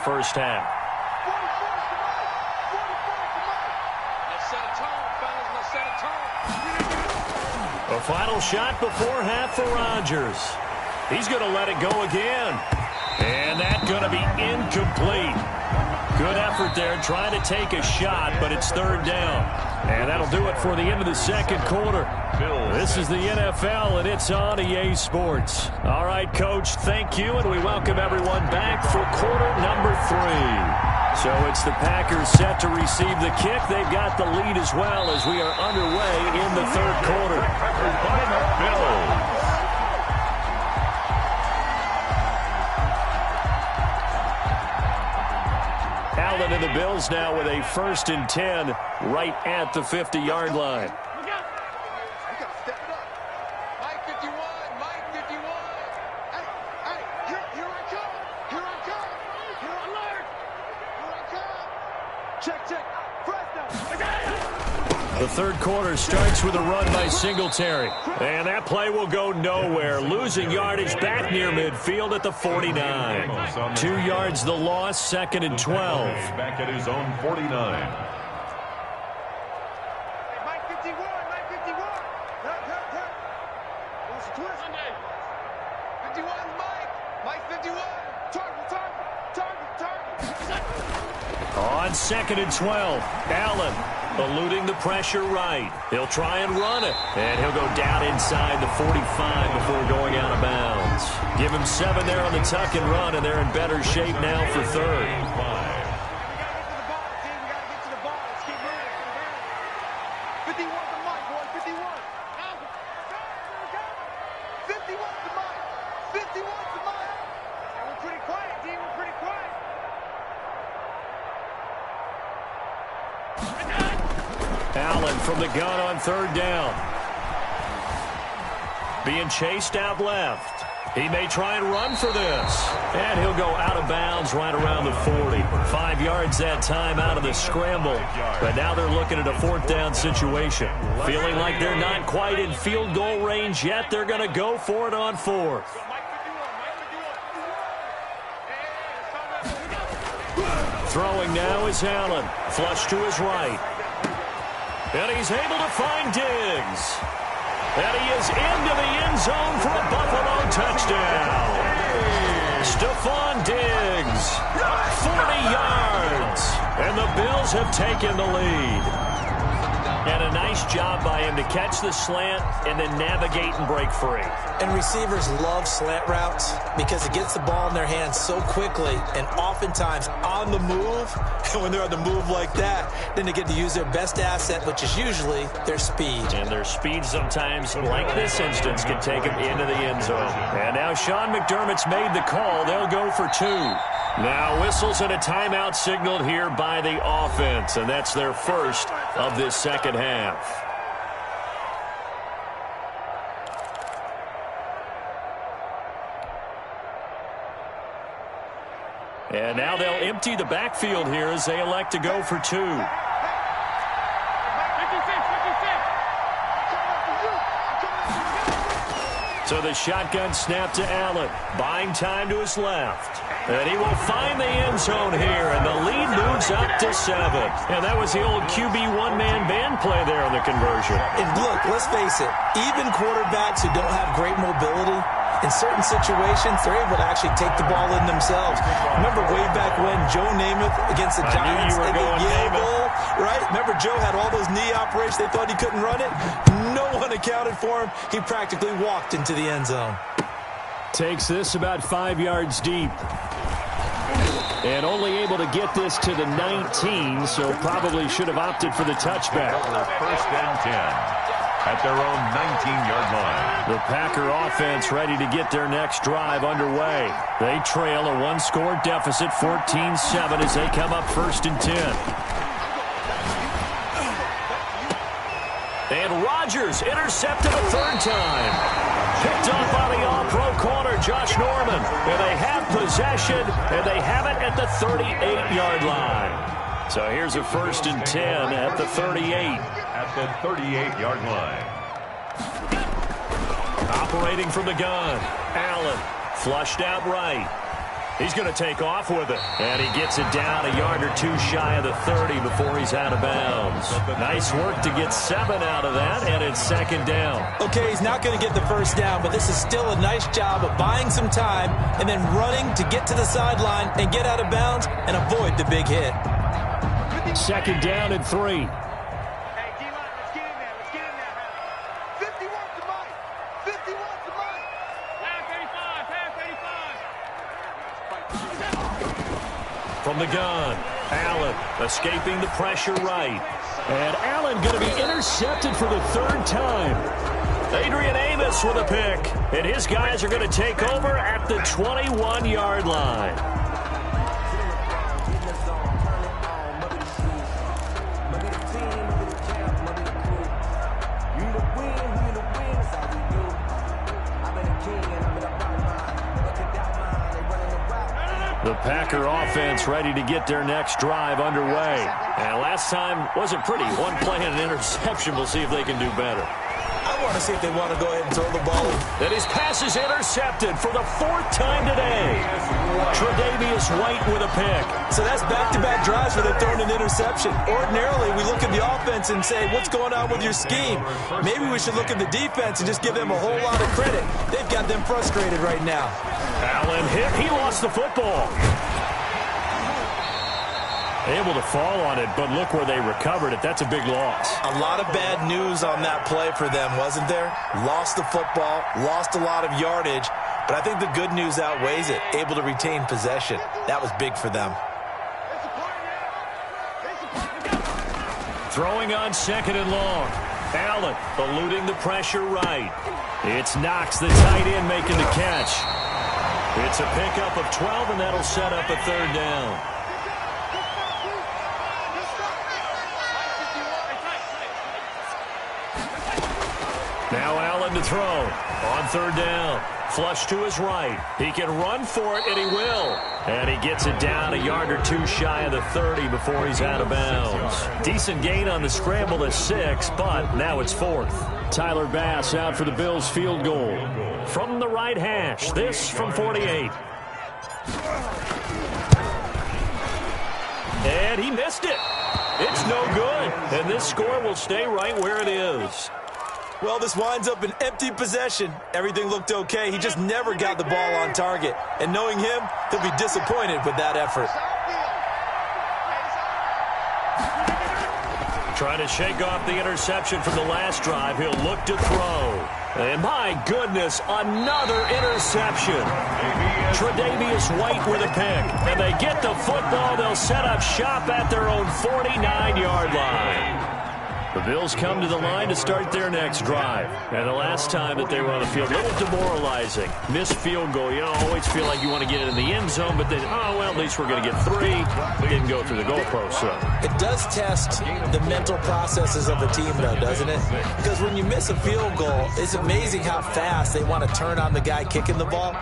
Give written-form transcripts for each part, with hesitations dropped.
first half. A final shot before half for Rodgers. He's going to let it go again. And that's going to be incomplete. Good effort there trying to take a shot, but it's third down. And that'll do it for the end of the second quarter. This is the NFL, and it's on EA Sports. All right, Coach, thank you, and we welcome everyone back for quarter number 3. So it's the Packers set to receive the kick. They've got the lead as well as we are underway in the third quarter. Allen and the Bills now with a 1st and 10 right at the 50-yard line. The third quarter starts with a run by Singletary. And that play will go nowhere. Losing yardage back near midfield at the 49. 2 yards the loss, 2nd and 12. Back at his own 49. Mike 51, Mike 51. What's the twist? 51, Mike 51. Target. On 2nd and 12, Allen eluding the pressure right. He'll try and run it. And he'll go down inside the 45 before going out of bounds. Give him 7 there on the tuck and run, and they're in better shape now for third. Allen from the gun on third down. Being chased out left. He may try and run for this. And he'll go out of bounds right around the 40. 5 yards that time out of the scramble. But now they're looking at a 4th down situation. Feeling like they're not quite in field goal range yet. They're going to go for it on 4th. Throwing now is Allen. Flush to his right. And he's able to find Diggs. And he is into the end zone for a Buffalo touchdown. Stephon Diggs, 40 yards. And the Bills have taken the lead. And a nice job by him to catch the slant and then navigate and break free. And receivers love slant routes because it gets the ball in their hands so quickly and oftentimes on the move. And when they're on the move like that, then they get to use their best asset, which is usually their speed. And their speed sometimes, like this instance, can take them into the end zone. And now Sean McDermott's made the call. They'll go for 2. Now whistles and a timeout signaled here by the offense, and that's their first of this second half. And now they'll empty the backfield here as they elect to go for 2. So the shotgun snap to Allen. Buying time to his left. And he will find the end zone here, and the lead moves up to 7. And that was the old QB one-man band play there on the conversion. And look, let's face it, even quarterbacks who don't have great mobility, in certain situations, they're able to actually take the ball in themselves. Remember way back when Joe Namath against the Giants in the Yale Bowl, right? Remember Joe had all those knee operations. They thought he couldn't run it. No one accounted for him. He practically walked into the end zone. Takes this about 5 yards deep. And only able to get this to the 19, so probably should have opted for the touchback. 1st and 10. At their own 19-yard line. The Packer offense ready to get their next drive underway. They trail a 1-score deficit, 14-7, as they come up 1st and 10. And Rodgers intercepted a 3rd time. Picked up by the all-pro corner, Josh Norman. And they have possession, and they have it at the 38-yard line. So here's a 1st and 10 at the 38. At the 38-yard line. Operating from the gun. Allen flushed out right. He's going to take off with it. And he gets it down a yard or two shy of the 30 before he's out of bounds. Nice work to get 7 out of that, and it's second down. Okay, he's not going to get the first down, but this is still a nice job of buying some time and then running to get to the sideline and get out of bounds and avoid the big hit. Second down and 3. From the gun, Allen escaping the pressure right. And Allen going to be intercepted for the 3rd time. Adrian Amos with a pick. And his guys are going to take over at the 21-yard line. The Packer offense ready to get their next drive underway. And last time wasn't pretty. One play and an interception. We'll see if they can do better. I want to see if they want to go ahead and throw the ball. And his pass is intercepted for the 4th time today. Tre'Davious White with a pick. So that's back-to-back drives where they're throwing an interception. Ordinarily, we look at the offense and say, what's going on with your scheme? Maybe we should look at the defense and just give them a whole lot of credit. They've got them frustrated right now. Allen hit. He lost the football. Able to fall on it, but look where they recovered it. That's a big loss. A lot of bad news on that play for them, wasn't there? Lost the football, lost a lot of yardage, but I think the good news outweighs it. Able to retain possession. That was big for them. Throwing on 2nd and long. Allen eluding the pressure right. It's Knox, the tight end, making the catch. It's a pickup of 12, and that'll set up a 3rd down. Now Allen to throw. On 3rd down. Flush to his right. He can run for it, and he will. And he gets it down a yard or two shy of the 30 before he's out of bounds. Decent gain on the scramble to 6, but now it's 4th. Tyler Bass out for the Bills' field goal. From the right hash. This from 48. And he missed it. It's no good. And this score will stay right where it is. Well, this winds up an empty possession. Everything looked okay. He just never got the ball on target. And knowing him, he'll be disappointed with that effort. Trying to shake off the interception from the last drive. He'll look to throw. And my goodness, another interception. Tre'Davious White with a pick. And they get the football. They'll set up shop at their own 49-yard line. The Bills come to the line to start their next drive. And the last time that they were on the field, a little demoralizing. Missed field goal. You always feel like you want to get it in the end zone, but then, oh, well, at least we're going to get 3. Didn't go through the goalpost, so. It does test the mental processes of a team, though, doesn't it? Because when you miss a field goal, it's amazing how fast they want to turn on the guy kicking the ball.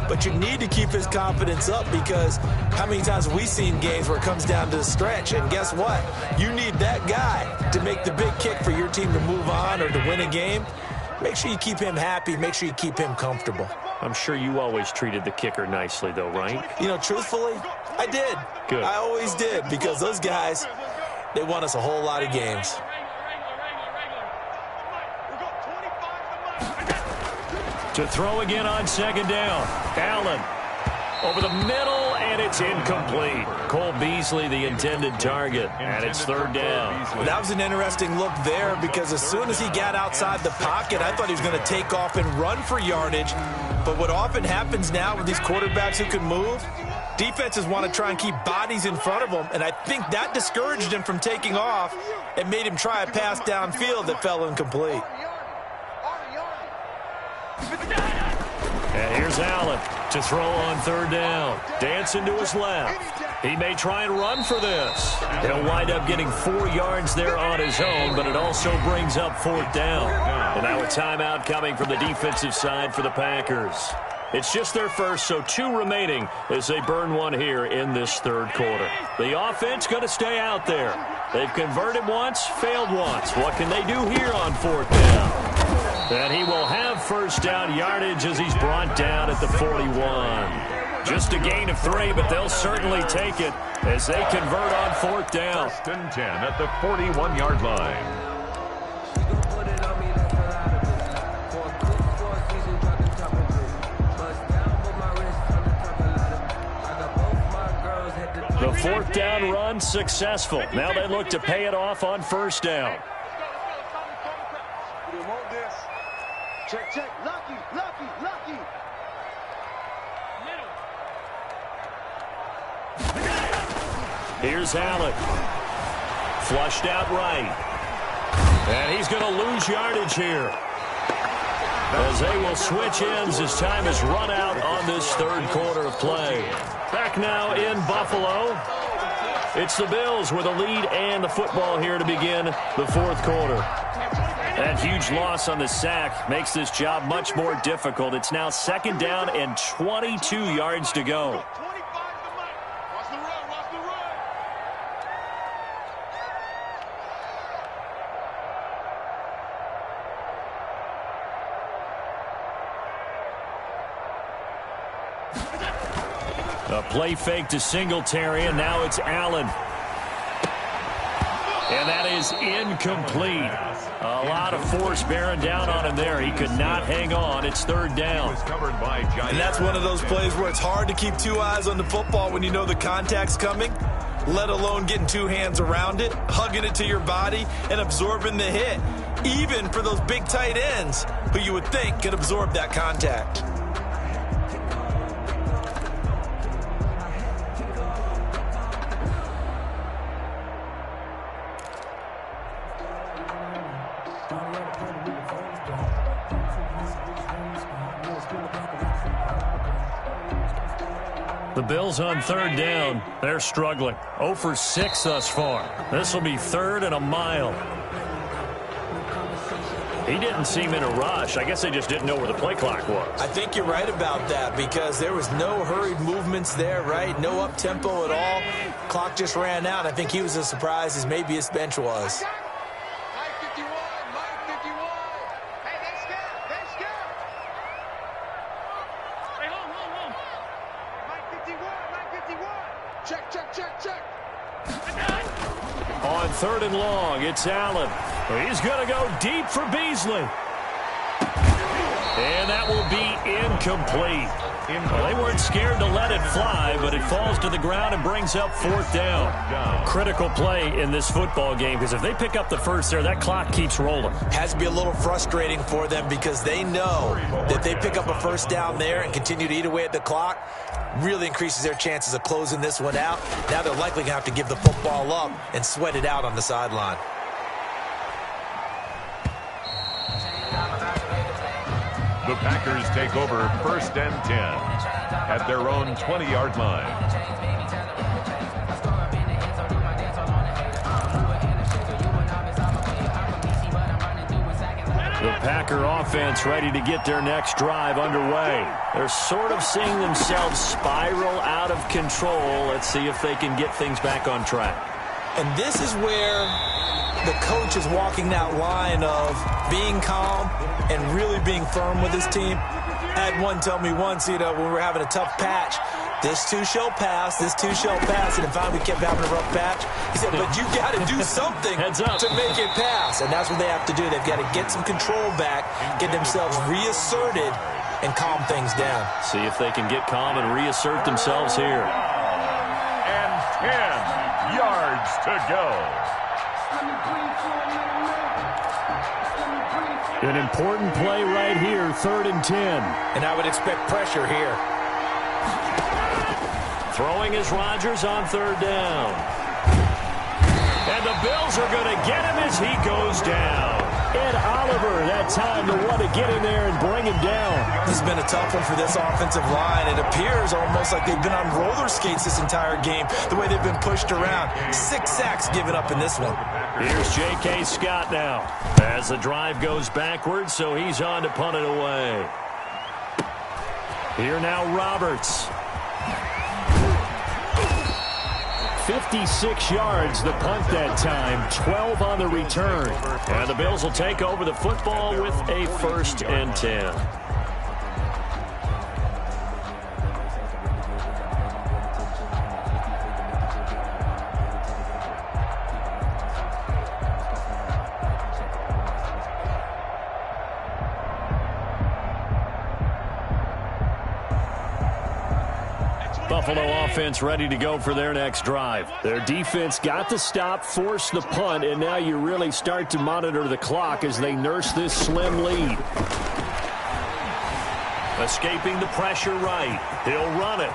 But you need to keep his confidence up, because how many times have we seen games where it comes down to the stretch? And guess what? You need that guy to make the big kick for your team to move on or to win a game. Make sure you keep him happy. Make sure you keep him comfortable. I'm sure you always treated the kicker nicely, though, right? You know, truthfully, I did. Good. I always did, because those guys, they won us a whole lot of games. To throw again on 2nd down. Allen over the middle, and it's incomplete. Cole Beasley, the intended target, and it's 3rd down. That was an interesting look there, because as soon as he got outside the pocket, I thought he was going to take off and run for yardage. But what often happens now with these quarterbacks who can move, defenses want to try and keep bodies in front of them, and I think that discouraged him from taking off and made him try a pass downfield that fell incomplete. And here's Allen to throw on 3rd down. Dancing to his left. He may try and run for this. He'll wind up getting 4 yards there on his own, but it also brings up 4th down. And now a timeout coming from the defensive side for the Packers. It's just their first, so 2 remaining as they burn one here in this 3rd quarter. The offense going to stay out there. They've converted once, failed once. What can they do here on 4th down? And he will have 1st down yardage as he's brought down at the 41. Just a gain of 3, but they'll certainly take it as they convert on 4th down. 1st and 10 at the 41-yard line. The 4th down run successful. Now they look to pay it off on 1st down. Check, check. Lucky, lucky, lucky. Here's Allen. Flushed out right. And he's going to lose yardage here, as they will switch ends as time has run out on this 3rd quarter of play. Back now in Buffalo. It's the Bills with a lead and the football here to begin the 4th quarter. That huge loss on the sack makes this job much more difficult. It's now 2nd down and 22 yards to go. A play fake to Singletary, and now it's Allen. And that is incomplete. A lot of force bearing down on him there. He could not hang on. It's 3rd down. And that's one of those plays where it's hard to keep 2 eyes on the football when you know the contact's coming, let alone getting 2 hands around it, hugging it to your body, and absorbing the hit, even for those big tight ends who you would think could absorb that contact. The Bills on 3rd down. They're struggling. 0 for 6 thus far. This will be 3rd and a mile. He didn't seem in a rush. I guess they just didn't know where the play clock was. I think you're right about that because there was no hurried movements there, right? No up-tempo at all. Clock just ran out. I think he was as surprised as maybe his bench was. Mike 51, Mike 51. Hey, they scared, they scared. Hey, hold. Mike 51, Mike 51. Check, check, check, check. On 3rd and long, it's Allen. He's going to go deep for Beasley. And that will be incomplete. Well, they weren't scared to let it fly, but it falls to the ground and brings up 4th down. Critical play in this football game, because if they pick up the first there, that clock keeps rolling. Has to be a little frustrating for them because they know that if they pick up a 1st down there and continue to eat away at the clock, really increases their chances of closing this one out. Now they're likely going to have to give the football up and sweat it out on the sideline. The Packers take over 1st and 10 at their own 20-yard line. The Packer offense ready to get their next drive underway. They're sort of seeing themselves spiral out of control. Let's see if they can get things back on track. And this is where the coach is walking that line of being calm and really being firm with his team. I had one tell me once, when we were having a tough patch, this too shall pass, this too shall pass. And finally we kept having a rough patch. He said, but you got to do something to make it pass. And that's what they have to do. They've got to get some control back, get themselves reasserted, and calm things down. See if they can get calm and reassert themselves here. And 10 yards to go. An important play right here, 3rd and 10. And I would expect pressure here. Throwing is Rodgers on 3rd down. And the Bills are going to get him as he goes down. Ed Oliver, that time the one to get in there and bring him down. This has been a tough one for this offensive line. It appears almost like they've been on roller skates this entire game, the way they've been pushed around. 6 sacks given up in this one. Here's J.K. Scott now as the drive goes backwards, so he's on to punt it away. Here now Roberts. 56 yards the punt that time, 12 on the return. And the Bills will take over the football with a 1st and 10. Buffalo offense ready to go for their next drive. Their defense got the stop, forced the punt, and now you really start to monitor the clock as they nurse this slim lead. Escaping the pressure right. He'll run it.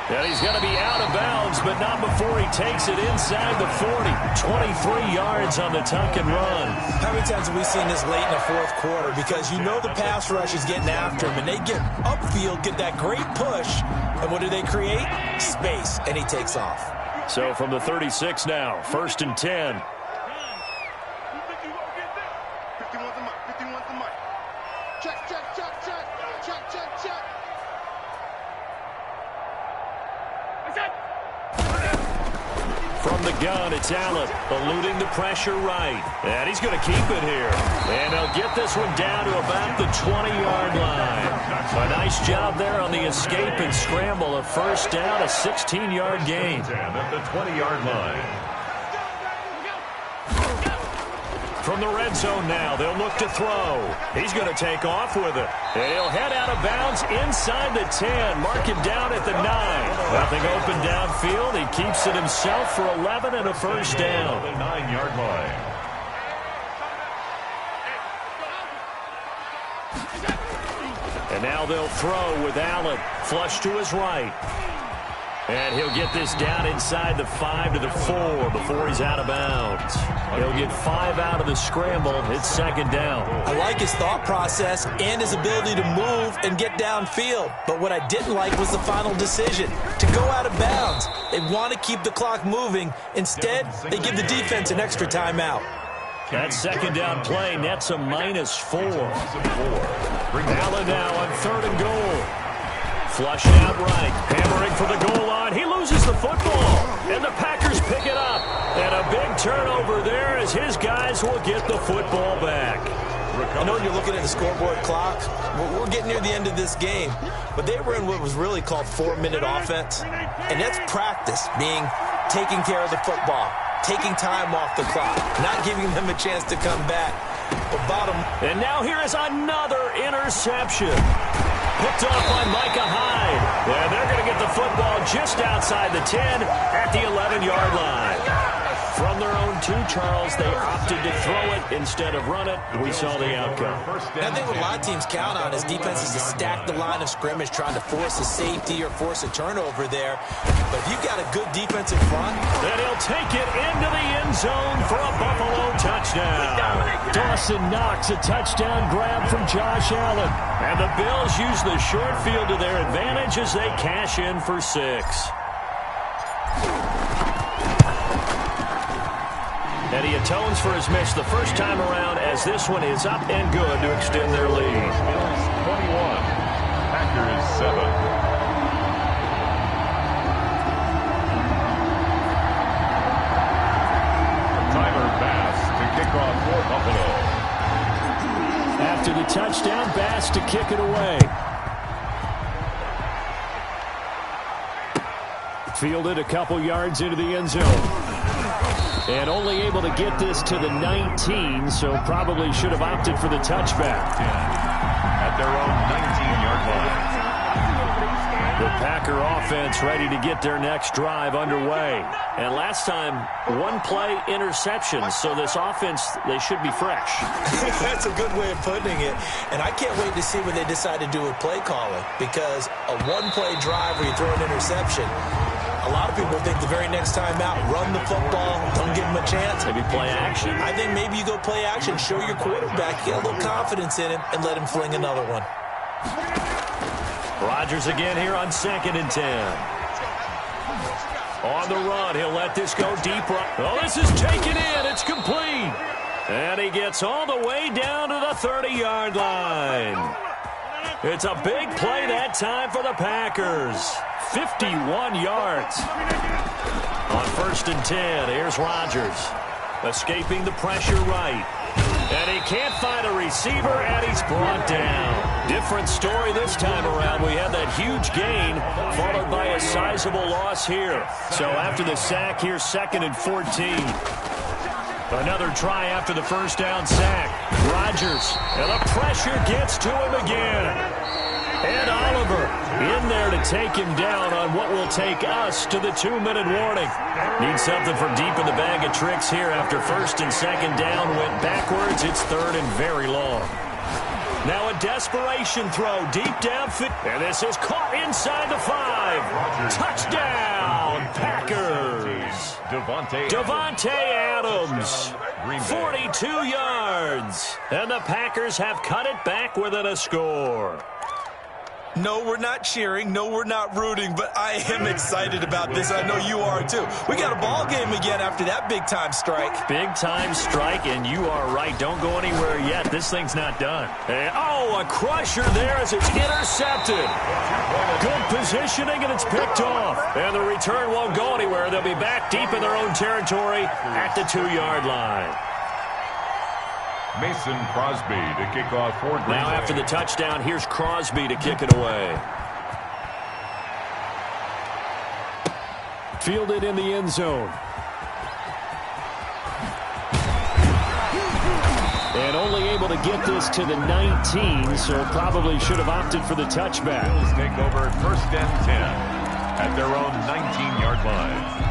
And he's going to be out of bounds, but not before he takes it inside the 40. 23 yards on the tuck and run. How many times have we seen this late in the fourth quarter? Because you know the pass rush is getting after him, and they get upfield, get that great push, and what do they create? Space, and he takes off. So from the 36 now, 1st and 10. 51's the mic. 51's the mic. Check, check, check, check. Check, check, check. From the gun, it's Allen, eluding the pressure right. And he's going to keep it here. And he'll get this one down to about the 20-yard line. A nice job there on the escape and scramble. A first down, a 16-yard gain. At the 20-yard line. From the red zone now, they'll look to throw. He's going to take off with it. And he'll head out of bounds inside the 10. Mark him down at the 9. Nothing open downfield. He keeps it himself for 11 and a first down. The 9-yard line. And now they'll throw with Allen. Flush to his right. And he'll get this down inside the 5 to the 4 before he's out of bounds. He'll get 5 out of the scramble. It's second down. I like his thought process and his ability to move and get downfield. But what I didn't like was the final decision, to go out of bounds. They want to keep the clock moving. Instead, they give the defense an extra timeout. That second down play nets a -4. Allen now on 3rd and goal. Flush out right, hammering for the goal line. He loses the football, and the Packers pick it up. And a big turnover there as his guys will get the football back. I know you're looking at the scoreboard clock. We're getting near the end of this game, but they were in what was really called 4-minute offense. And that's practice, being taking care of the football, taking time off the clock, not giving them a chance to come back. But bottom. And now here is another interception. Picked off by Micah Hyde. And they're going to get the football just outside the 10 at the 11-yard line. From their own 2, Charles, they opted to throw it instead of run it. We saw the outcome. I think what a lot of teams count on is defenses to stack the line of scrimmage, trying to force a safety or force a turnover there. But if you've got a good defensive front, then he'll take it into the end zone for a Buffalo touchdown. Dawson Knox, a touchdown grab from Josh Allen. And the Bills use the short field to their advantage as they cash in for 6. And he atones for his miss the first time around as this one is up and good to extend their lead. 21, Packers 7. Tyler Bass to kick off for Buffalo. After the touchdown, Bass to kick it away. Fielded a couple yards into the end zone. And only able to get this to the 19, so probably should have opted for the touchback. At their own 19-yard line. The Packer offense ready to get their next drive underway. And last time, 1-play interception, so this offense, they should be fresh. That's a good way of putting it. And I can't wait to see what they decide to do with play calling, because a 1-play drive where you throw an interception, a lot of people think the very next time out, run the football, don't give them a chance. Maybe play action. I think maybe you go play action, show your quarterback, get a little confidence in him, and let him fling another one. Rodgers again here on 2nd and 10. On the run, he'll let this go deep right. Oh, this is taken in. It's complete. And he gets all the way down to the 30-yard line. It's a big play that time for the Packers. 51 yards. On 1st and 10, here's Rodgers. Escaping the pressure right. And he can't find a receiver, and he's brought down. Different story this time around. We had that huge gain, followed by a sizable loss here. So after the sack, here's 2nd and 14. Another try after the first down sack. Rodgers, and the pressure gets to him again. And Oliver in there to take him down on what will take us to the 2-minute warning. Need something from deep in the bag of tricks here after first and second down went backwards. It's third and very long. Now a desperation throw deep downfield. And this is caught inside the 5. Touchdown, Packers. Devontae Adams, 42 yards. And the Packers have cut it back within a score. No, we're not cheering. No, we're not rooting, but I am excited about this. I know you are, too. We got a ball game again after that big-time strike. Big-time strike, and you are right. Don't go anywhere yet. This thing's not done. And, a crusher there as it's intercepted. Good positioning, and it's picked off. And the return won't go anywhere. They'll be back deep in their own territory at the 2-yard line. Mason Crosby to kick off for Green Bay. Now after the touchdown, here's Crosby to kick it away. Fielded in the end zone. And only able to get this to the 19, so probably should have opted for the touchback. Bills take over first and 10 at their own 19-yard line.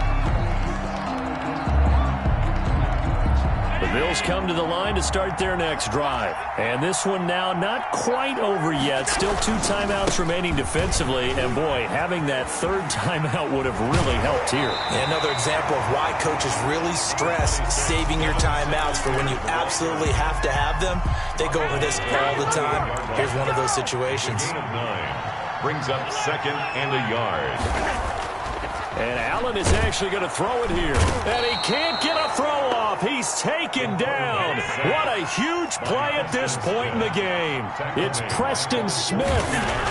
The Bills come to the line to start their next drive. And this one now not quite over yet. Still 2 timeouts remaining defensively. And, boy, having that third timeout would have really helped here. And another example of why coaches really stress saving your timeouts for when you absolutely have to have them. They go over this all the time. Here's one of those situations. Gain of 9 brings up second and a yard. And Allen is actually going to throw it here. And he can't get a throw off. He's taken down. What a huge play at this point in the game. It's Preston Smith.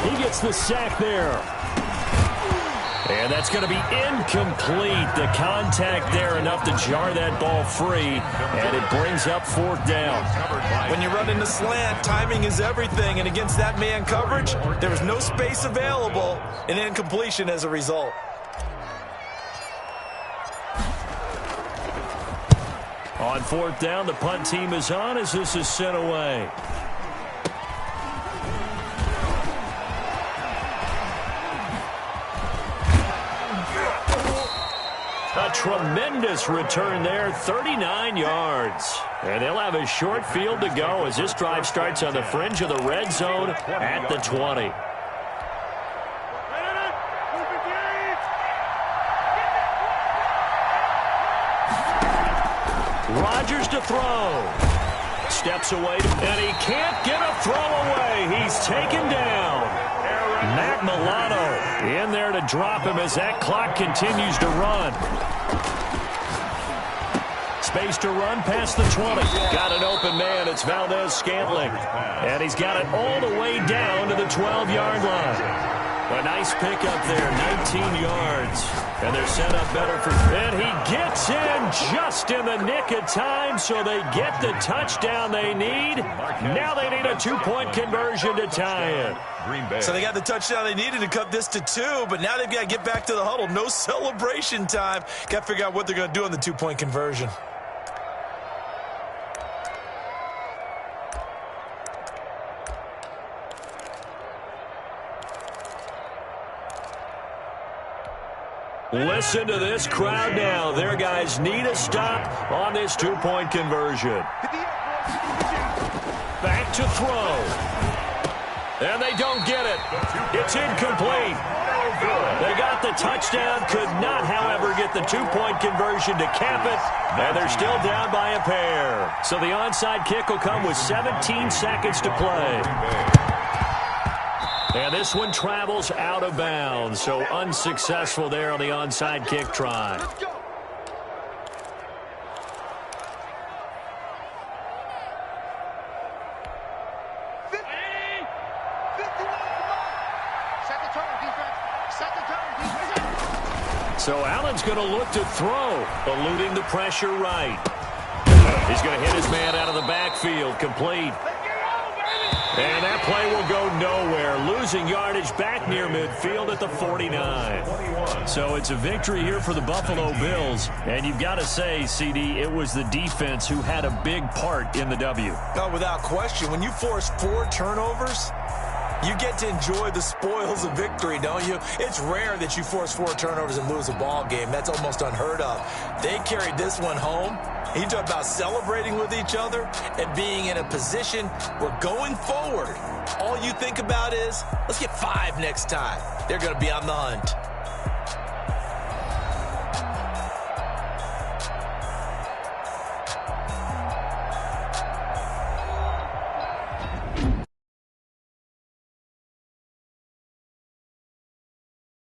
He gets the sack there. And that's going to be incomplete. The contact there enough to jar that ball free. And it brings up 4th down. When you run into slant, timing is everything. And against that man coverage, there was no space available. And incompletion as a result. On 4th down, the punt team is on as this is sent away. A tremendous return there, 39 yards. And they'll have a short field to go as this drive starts on the fringe of the red zone at the 20. Rodgers to throw. Steps away, and he can't get a throw away. He's taken down. Matt Milano in there to drop him as that clock continues to run. Space to run past the 20. Got an open man. It's Valdez-Scantling. And he's got it all the way down to the 12-yard line. A nice pickup there, 19 yards. And they're set up better for... And he gets in just in the nick of time, so they get the touchdown they need. Now they need a 2-point conversion to tie it. So they got the touchdown they needed to cut this to 2, but now they've got to get back to the huddle. No celebration time. Got to figure out what they're going to do on the 2-point conversion. Listen to this crowd now. Their guys need a stop on this 2-point conversion. Back to throw. And they don't get it. It's incomplete. They got the touchdown, could not, however, get the 2-point conversion to cap it, and they're still down by a pair. So the onside kick will come with 17 seconds to play. And this one travels out of bounds, so unsuccessful there on the onside kick try. So Allen's going to look to throw, eluding the pressure right. He's going to hit his man out of the backfield, complete. And that play will go nowhere, losing yardage back near midfield at the 49. So it's a victory here for the Buffalo Bills. And you've got to say, CD, it was the defense who had a big part in the W. No, without question. When you force 4 turnovers, You get to enjoy the spoils of victory, don't you? It's rare that you force 4 turnovers and lose a ball game. That's almost unheard of. They carried this one home. You talk about celebrating with each other and being in a position where going forward, all you think about is, let's get 5 next time. They're going to be on the hunt.